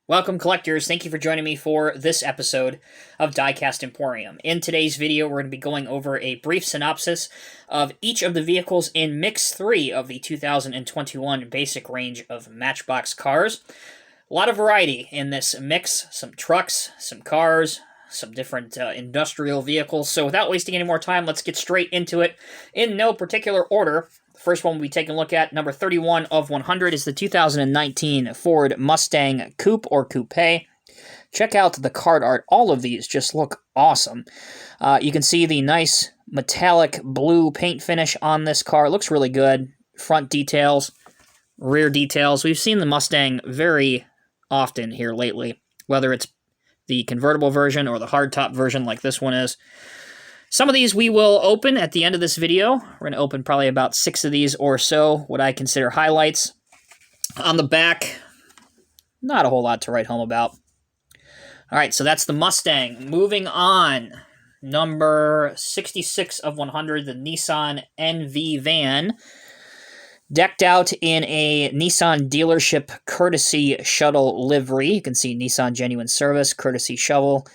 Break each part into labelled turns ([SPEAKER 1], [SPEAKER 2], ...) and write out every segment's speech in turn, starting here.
[SPEAKER 1] Welcome, collectors. Thank you for joining me for this episode of Diecast Emporium. In today's video, we're going to be going over a brief synopsis of each of the vehicles in Mix 3 of the 2021 basic range of Matchbox cars. A lot of variety in this mix. Some trucks, some cars, some different industrial vehicles. So without wasting any more time, let's get straight into it in no particular order. The first one we'll be taking a look at, number 31 of 100, is the 2019 Ford Mustang Coupe or Coupe. Check out the card art. All of these just look awesome. You can see the nice metallic blue paint finish on this car. It looks really good. Front details, rear details. We've seen the Mustang very often here lately, whether it's the convertible version or the hardtop version like this one is. Some of these we will open at the end of this video. We're going to open probably about 6 of these or so, what I consider highlights. On the back, not a whole lot to write home about. All right, so that's the Mustang. Moving on, number 66 of 100, the Nissan NV van. Decked out in a Nissan dealership courtesy shuttle livery. You can see Nissan Genuine Service, courtesy shovel.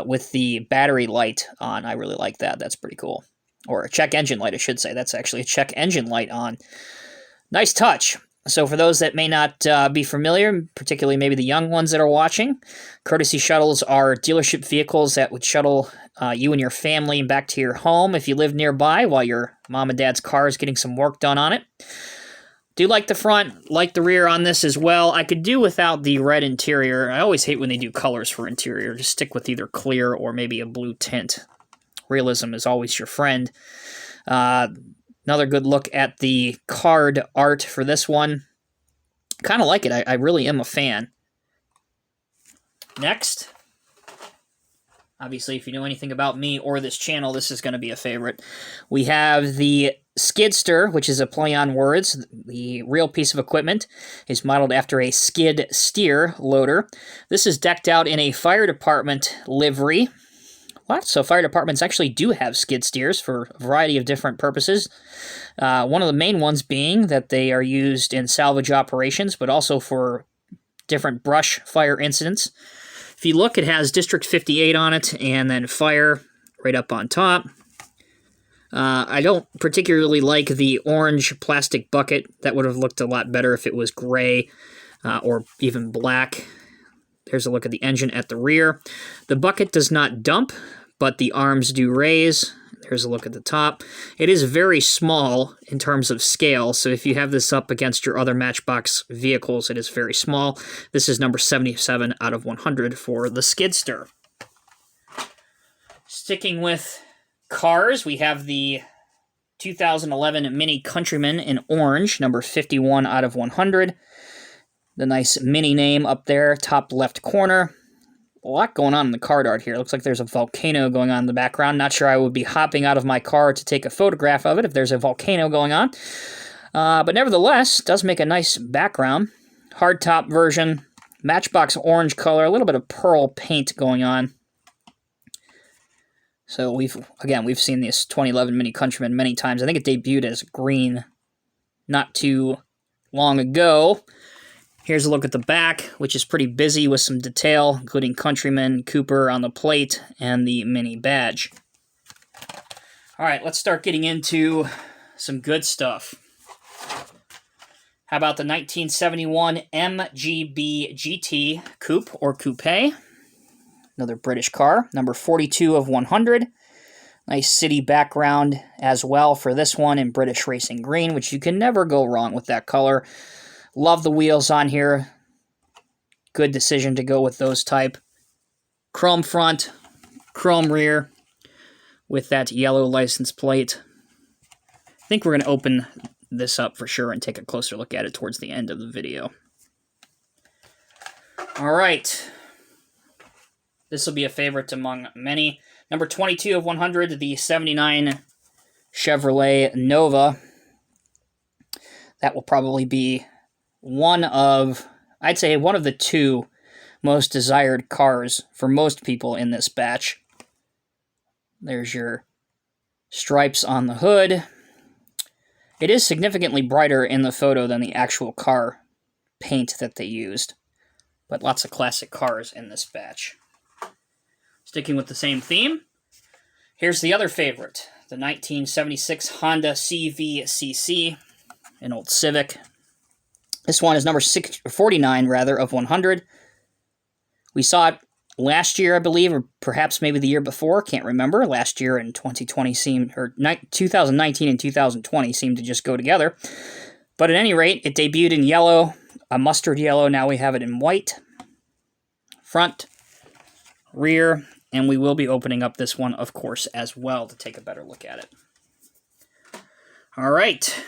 [SPEAKER 1] With the battery light on. I really like that. That's pretty cool. Or a check engine light, I should say. That's actually a check engine light on. Nice touch. So for those that may not be familiar, particularly maybe the young ones that are watching, courtesy shuttles are dealership vehicles that would shuttle you and your family back to your home if you live nearby while your mom and dad's car is getting some work done on it. Do like the front, like the rear on this as well. I could do without the red interior. I always hate when they do colors for interior. Just stick with either clear or maybe a blue tint. Realism is always your friend. Another good look at the card art for this one. Kind of like it. I really am a fan. Next. Obviously, if you know anything about me or this channel, this is going to be a favorite. We have the Skidster, which is a play on words. The real piece of equipment is modeled after a skid steer loader. This is decked out in a fire department livery. What? So fire departments actually do have skid steers for a variety of different purposes. One of the main ones being that they are used in salvage operations, but also for different brush fire incidents. If you look, it has District 58 on it, and then fire right up on top. I don't particularly like the orange plastic bucket. That would have looked a lot better if it was gray or even black. There's a look at the engine at the rear. The bucket does not dump, but the arms do raise. There's a look at the top. It is very small in terms of scale, so if you have this up against your other Matchbox vehicles, it is very small. This is number 77 out of 100 for the Skidster. Sticking with cars, we have the 2011 Mini Countryman in orange, number 51 out of 100. The nice Mini name up there, top left corner. A lot going on in the card art here. Looks like there's a volcano going on in the background. Not sure I would be hopping out of my car to take a photograph of it if there's a volcano going on. But nevertheless, does make a nice background. Hardtop version, Matchbox orange color, a little bit of pearl paint going on. So we've seen this 2011 Mini Countryman many times. I think it debuted as green not too long ago. Here's a look at the back, which is pretty busy with some detail, including Countryman, Cooper on the plate, and the Mini badge. All right, let's start getting into some good stuff. How about the 1971 MGB GT Coupe or Coupe? Another British car, number 42 of 100. Nice city background as well for this one in British Racing Green, which you can never go wrong with that color. Love the wheels on here. Good decision to go with those type. Chrome front, chrome rear with that yellow license plate. I think we're going to open this up for sure and take a closer look at it towards the end of the video. All right. This will be a favorite among many. Number 22 of 100, the 79 Chevrolet Nova. That will probably be I'd say one of the 2 most desired cars for most people in this batch. There's your stripes on the hood. It is significantly brighter in the photo than the actual car paint that they used. but lots of classic cars in this batch. Sticking with the same theme, here's the other favorite, the 1976 Honda CVCC, an old Civic. This one is number 49, rather, of 100. We saw it last year, I believe, or perhaps maybe the year before. Can't remember. Last year and 2019 and 2020 seemed to just go together. But at any rate, it debuted in yellow, a mustard yellow. Now we have it in white. Front, rear, and we will be opening up this one, of course, as well to take a better look at it. All right.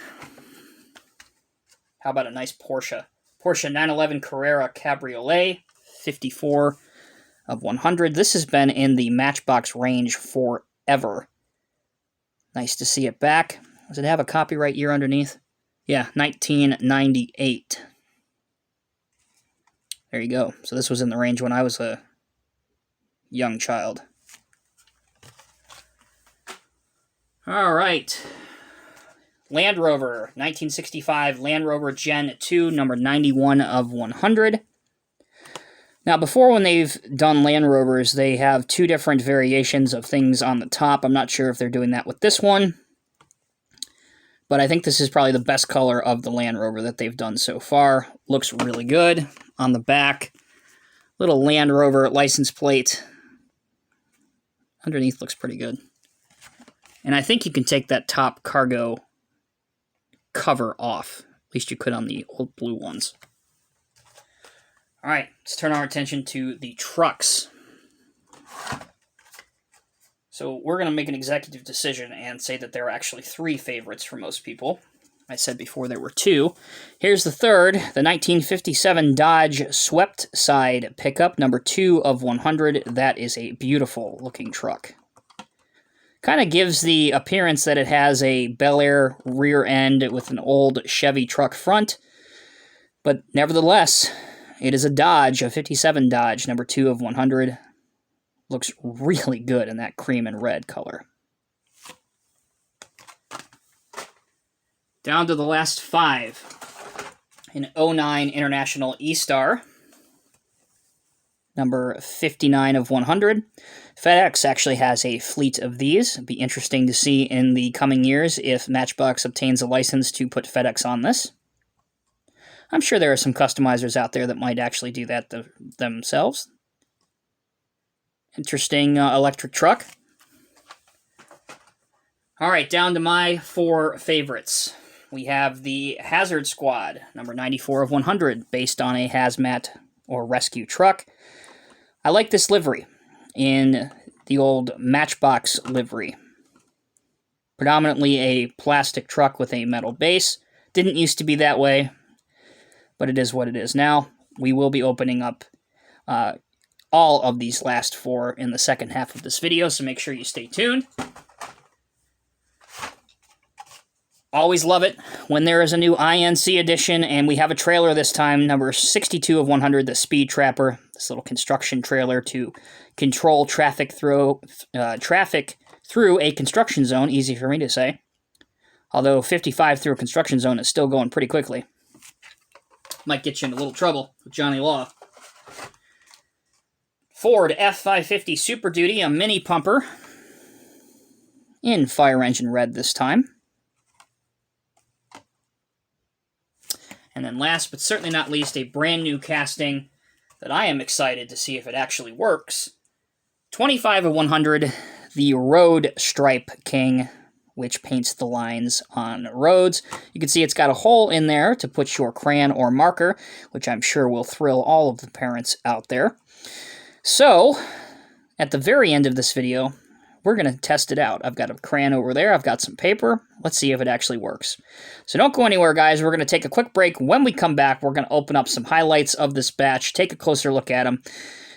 [SPEAKER 1] How about a nice Porsche? Porsche 911 Carrera Cabriolet, 54 of 100. This has been in the Matchbox range forever. Nice to see it back. Does it have a copyright year underneath? Yeah, 1998. There you go. So this was in the range when I was a young child. All right. Land Rover, 1965 Land Rover Gen 2, number 91 of 100. Now, before, when they've done Land Rovers, they have two different variations of things on the top. I'm not sure if they're doing that with this one, but I think this is probably the best color of the Land Rover that they've done so far. Looks really good. On the back, little Land Rover license plate. Underneath looks pretty good. And I think you can take that top cargo cover off. At least you could on the old blue ones. All right, let's turn our attention to the trucks. So we're going to make an executive decision and say that there are actually three favorites for most people. I said before there were two. Here's the third, the 1957 Dodge Swept Side pickup, number 2 of 100. That is a beautiful looking truck. Kind of gives the appearance that it has a Bel Air rear end with an old Chevy truck front. But nevertheless, it is a Dodge, a 57 Dodge, number 2 of 100. Looks really good in that cream and red color. Down to the last 5. An 09 International E-Star, number 59 of 100. FedEx actually has a fleet of these. It'd be interesting to see in the coming years if Matchbox obtains a license to put FedEx on this. I'm sure there are some customizers out there that might actually do that themselves. Interesting electric truck. All right, down to my 4 favorites. We have the Hazard Squad, number 94 of 100, based on a hazmat or rescue truck. I like this livery in the old Matchbox livery. Predominantly a plastic truck with a metal base. Didn't used to be that way, but it is what it is now. We will be opening up all of these last 4 in the second half of this video, so make sure you stay tuned. Always love it when there is a new INC edition, and we have a trailer this time, number 62 of 100, the Speed Trapper. This little construction trailer to control traffic through a construction zone. Easy for me to say. Although 55 through a construction zone is still going pretty quickly. Might get you in a little trouble with Johnny Law. Ford F550 Super Duty, a mini pumper. In fire engine red this time. And then last but certainly not least, a brand new casting that I am excited to see if it actually works. 25 of 100, the Road Stripe King, which paints the lines on roads. You can see it's got a hole in there to put your crayon or marker, which I'm sure will thrill all of the parents out there. So, at the very end of this video, we're going to test it out. I've got a crayon over there. I've got some paper. Let's see if it actually works. So don't go anywhere, guys. We're going to take a quick break. When we come back, we're going to open up some highlights of this batch, take a closer look at them.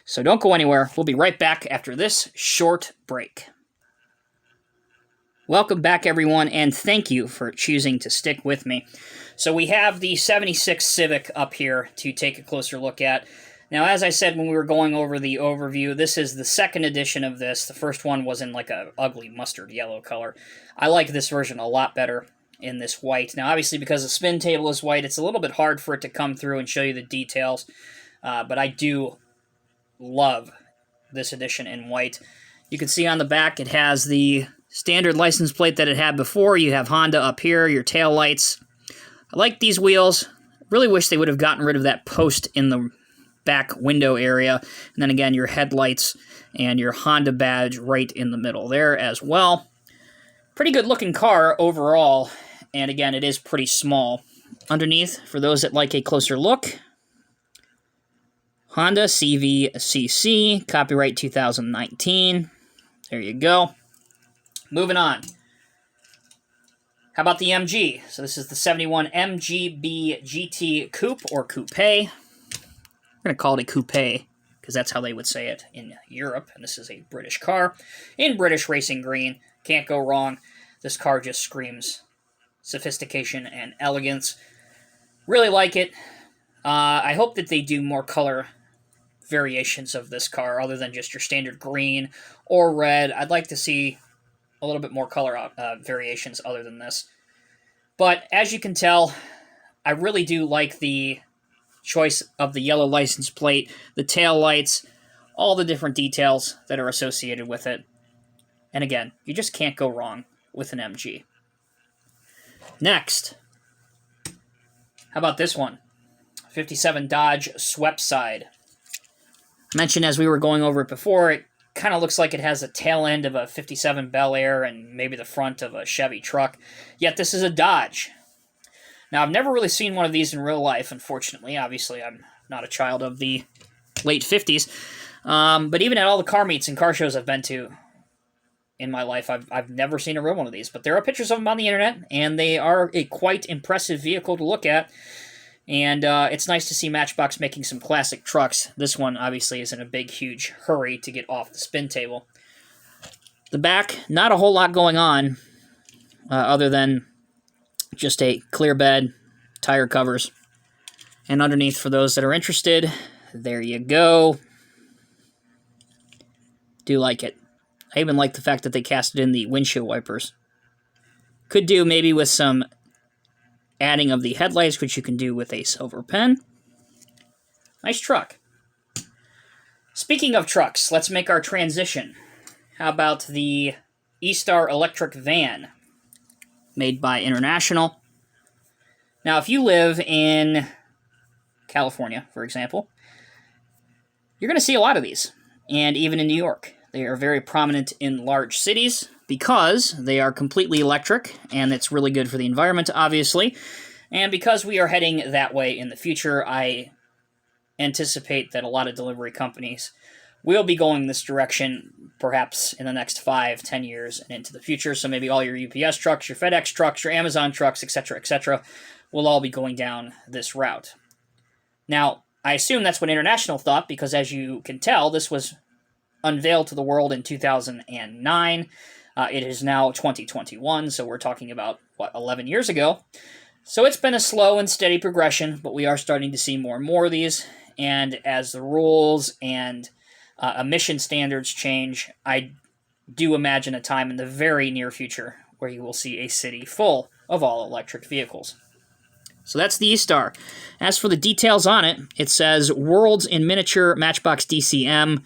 [SPEAKER 1] So don't go anywhere. We'll be right back after this short break. Welcome back, everyone, and thank you for choosing to stick with me. So we have the 76 Civic up here to take a closer look at. Now, as I said when we were going over the overview, this is the second edition of this. The first one was in like a ugly mustard yellow color. I like this version a lot better in this white. Now, obviously, because the spin table is white, it's a little bit hard for it to come through and show you the details. but I do love this edition in white. You can see on the back it has the standard license plate that it had before. You have Honda up here, your tail lights. I like these wheels. Really wish they would have gotten rid of that post in the back window area. And then again, your headlights and your Honda badge right in the middle there as well. Pretty good looking car overall. And again, it is pretty small. Underneath, for those that like a closer look, Honda CVCC, copyright 2019. There you go. Moving on. How about the MG? So this is the 71 MGB GT Coupe or Coupe. We're going to call it a Coupe because that's how they would say it in Europe. And this is a British car in British racing green. Can't go wrong. This car just screams sophistication and elegance. Really like it. I hope that they do more color variations of this car other than just your standard green or red. I'd like to see a little bit more color variations other than this. But as you can tell, I really do like the choice of the yellow license plate, the tail lights, all the different details that are associated with it. And again, you just can't go wrong with an MG. Next, how about this one? 57 Dodge Swept Side. I mentioned as we were going over it before, it kind of looks like it has a tail end of a 57 Bel Air and maybe the front of a Chevy truck. Yet this is a Dodge. Now, I've never really seen one of these in real life, unfortunately. Obviously, I'm not a child of the late 50s. But even at all the car meets and car shows I've been to in my life, I've never seen a real one of these. But there are pictures of them on the internet, and they are a quite impressive vehicle to look at. And it's nice to see Matchbox making some classic trucks. This one, obviously, is in a big, huge hurry to get off the spin table. The back, not a whole lot going on, other than just a clear bed, tire covers. And underneath, for those that are interested, there you go. Do like it. I even like the fact that they casted in the windshield wipers. Could do maybe with some adding of the headlights, which you can do with a silver pen. Nice truck. Speaking of trucks, let's make our transition. How about the E-Star electric van, made by International? Now, if you live in California, for example, you're going to see a lot of these, and even in New York. They are very prominent in large cities because they are completely electric, and it's really good for the environment, obviously. And because we are heading that way in the future, I anticipate that a lot of delivery companies will be going this direction, perhaps in the next 5-10 years and into the future. So maybe all your UPS trucks, your FedEx trucks, your Amazon trucks, etc., will all be going down this route. Now, I assume that's what International thought, because as you can tell, this was unveiled to the world in 2009. It is now 2021, so we're talking about, 11 years ago. So it's been a slow and steady progression, but we are starting to see more and more of these. And as the rules and emission standards change, I do imagine a time in the very near future where you will see a city full of all electric vehicles. So that's the E-Star. As for the details on it, it says Worlds in Miniature Matchbox DCM,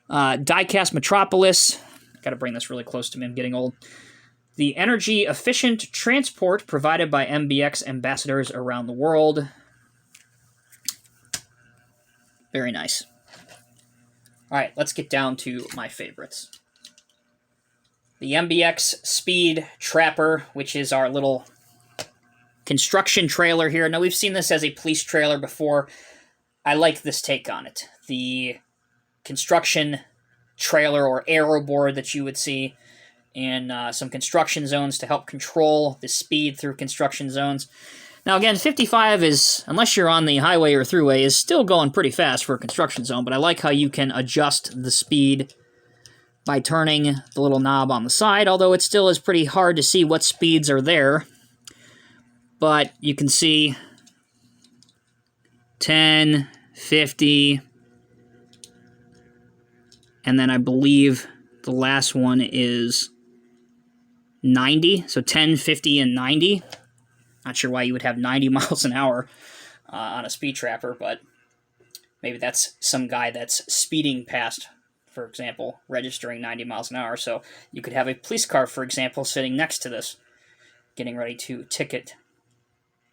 [SPEAKER 1] Diecast Metropolis. Got to bring this really close to me, I'm getting old. The energy-efficient transport provided by MBX ambassadors around the world. Very nice. All right, let's get down to my favorites. The Mbx Speed Trapper, which is our little construction trailer here. Now, we've seen this as a police trailer before. I like this take on it. The construction trailer or aero board that you would see in some construction zones to help control the speed through construction zones. Now again, 55 is, unless you're on the highway or thruway, is still going pretty fast for a construction zone, but I like how you can adjust the speed by turning the little knob on the side, although it still is pretty hard to see what speeds are there. But you can see 10, 50, and then I believe the last one is 90, so 10, 50, and 90. Not sure why you would have 90 miles an hour on a speed trapper, but Maybe that's some guy that's speeding past, for example, registering 90 miles an hour. So you could have a police car, for example, sitting next to this, getting ready to ticket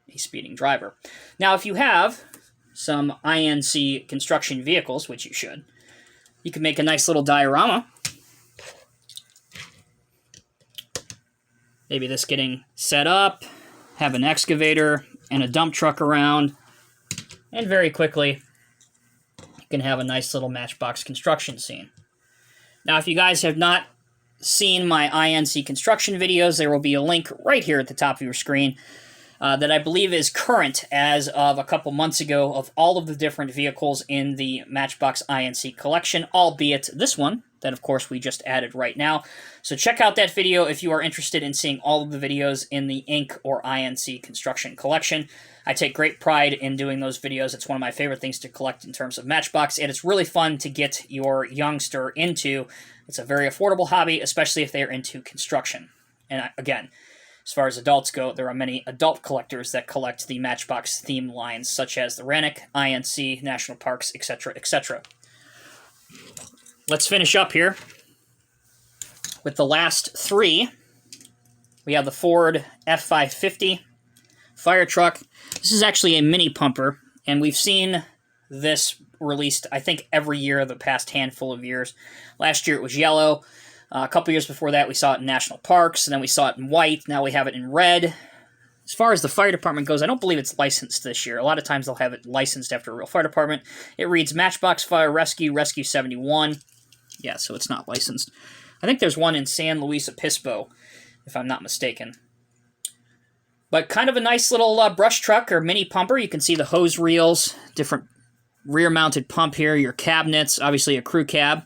[SPEAKER 1] a speeding driver. Now, if you have some INC construction vehicles, which you should, you can make a nice little diorama. Maybe this getting set up, have an excavator and a dump truck around, and very quickly you can have a nice little Matchbox construction scene. Now, if you guys have not seen my INC construction videos, there will be a link right here at the top of your screen that I believe is current as of a couple months ago of all of the different vehicles in the Matchbox INC collection, albeit this one that, of course, we just added right now. So check out that video if you are interested in seeing all of the videos in the Inc. or INC construction collection. I take great pride in doing those videos. It's one of my favorite things to collect in terms of Matchbox, and it's really fun to get your youngster into. It's a very affordable hobby, especially if they're into construction. And again, as far as adults go, there are many adult collectors that collect the Matchbox theme lines, such as the Rannoch, INC, National Parks, etc., etc. Let's finish up here with the last three. We have the Ford F550 fire truck. This is actually a mini pumper, and we've seen this released, I think, every year the past handful of years. Last year it was yellow. A couple years before that, we saw it in national parks, and then we saw it in white. Now we have it in red. As far as the fire department goes, I don't believe it's licensed this year. A lot of times they'll have it licensed after a real fire department. It reads Matchbox Fire Rescue, Rescue 71. Yeah, so it's not licensed. I think there's one in San Luis Obispo, if I'm not mistaken. But kind of a nice little brush truck or mini pumper. You can see the hose reels, different rear-mounted pump here, your cabinets, obviously a crew cab,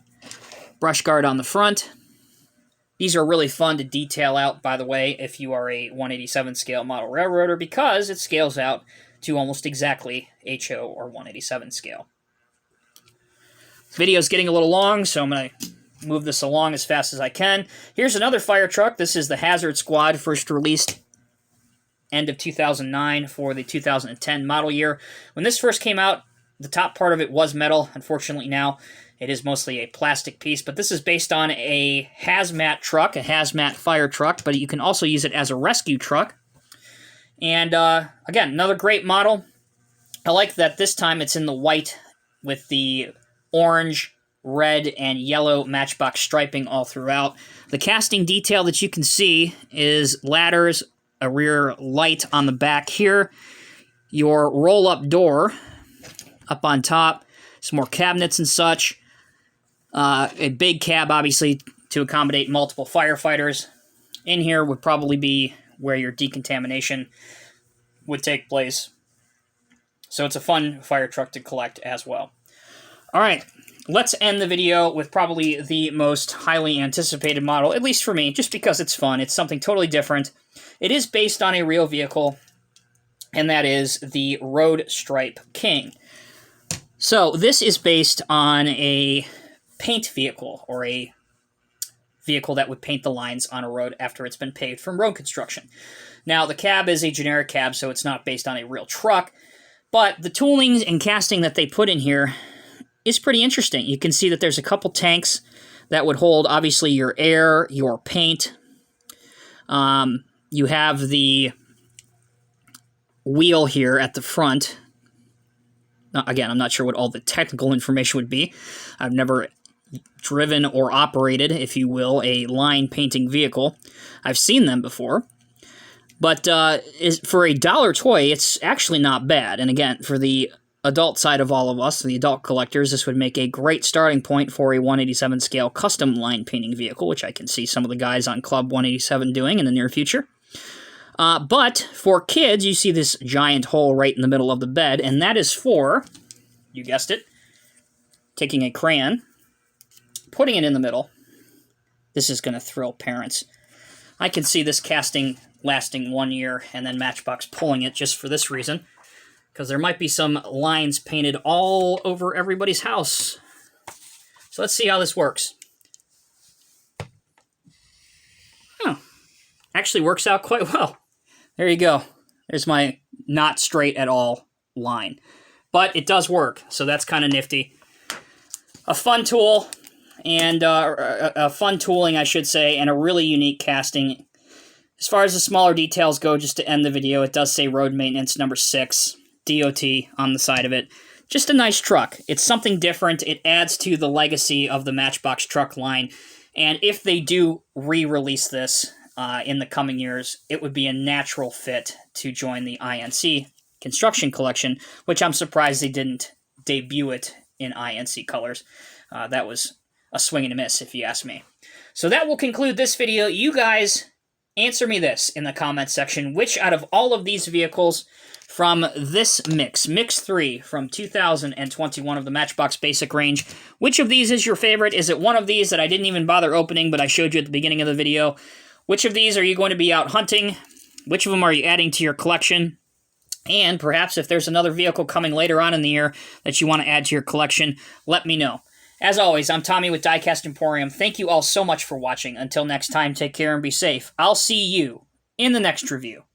[SPEAKER 1] brush guard on the front. These are really fun to detail out, by the way, if you are a 187 scale model railroader, because it scales out to almost exactly HO or 187 scale. This video is getting a little long, so I'm going to move this along as fast as I can. Here's another fire truck. This is the Hazard Squad, first released end of 2009 for the 2010 model year. When this first came out, the top part of it was metal. Unfortunately now, it is mostly a plastic piece, but this is based on a hazmat truck, a hazmat fire truck, but you can also use it as a rescue truck. And again, another great model. I like that this time it's in the white with the orange, red, and yellow Matchbox striping all throughout. The casting detail that you can see is ladders, a rear light on the back here, your roll-up door up on top, some more cabinets and such. A big cab, obviously, to accommodate multiple firefighters. In here would probably be where your decontamination would take place. So it's a fun fire truck to collect as well. All right, let's end the video with probably the most highly anticipated model, at least for me, just because it's fun. It's something totally different. It is based on a real vehicle, and that is the Road Stripe King. So this is based on a paint vehicle, or a vehicle that would paint the lines on a road after it's been paved from road construction. Now, the cab is a generic cab, so it's not based on a real truck, but the tooling and casting that they put in here is pretty interesting. You can see that there's a couple tanks that would hold, obviously, your air, your paint. You have the wheel here at the front. Again, I'm not sure what all the technical information would be. I've never driven or operated, if you will, a line painting vehicle. I've seen them before. But for a dollar toy, it's actually not bad. And again, for the adult side of all of us, the adult collectors, this would make a great starting point for a 187 scale custom line painting vehicle, which I can see some of the guys on Club 187 doing in the near future. But for kids, you see this giant hole right in the middle of the bed, and that is for, you guessed it, taking a crayon, putting it in the middle. This is going to thrill parents. I can see this casting lasting 1 year and then Matchbox pulling it just for this reason, because there might be some lines painted all over everybody's house. So let's see how this works. Oh, actually works out quite well. There you go. There's my not straight at all line. but it does work, so that's kind of nifty. A fun tool, and a fun tooling, I should say, and a really unique casting. As far as the smaller details go, just to end the video, it does say Road Maintenance number 6, DOT, on the side of it. Just a nice truck. It's something different. It adds to the legacy of the Matchbox truck line, and if they do re-release this in the coming years, it would be a natural fit to join the INC construction collection, which I'm surprised they didn't debut it in INC colors. That was a swing and a miss, if you ask me. So that will conclude this video. You guys, answer me this in the comments section. Which out of all of these vehicles from this Mix 3 from 2021 of the Matchbox Basic Range, which of these is your favorite? Is it one of these that I didn't even bother opening, but I showed you at the beginning of the video? Which of these are you going to be out hunting? Which of them are you adding to your collection? And perhaps if there's another vehicle coming later on in the year that you want to add to your collection, let me know. As always, I'm Tommy with Diecast Emporium. Thank you all so much for watching. Until next time, take care and be safe. I'll see you in the next review.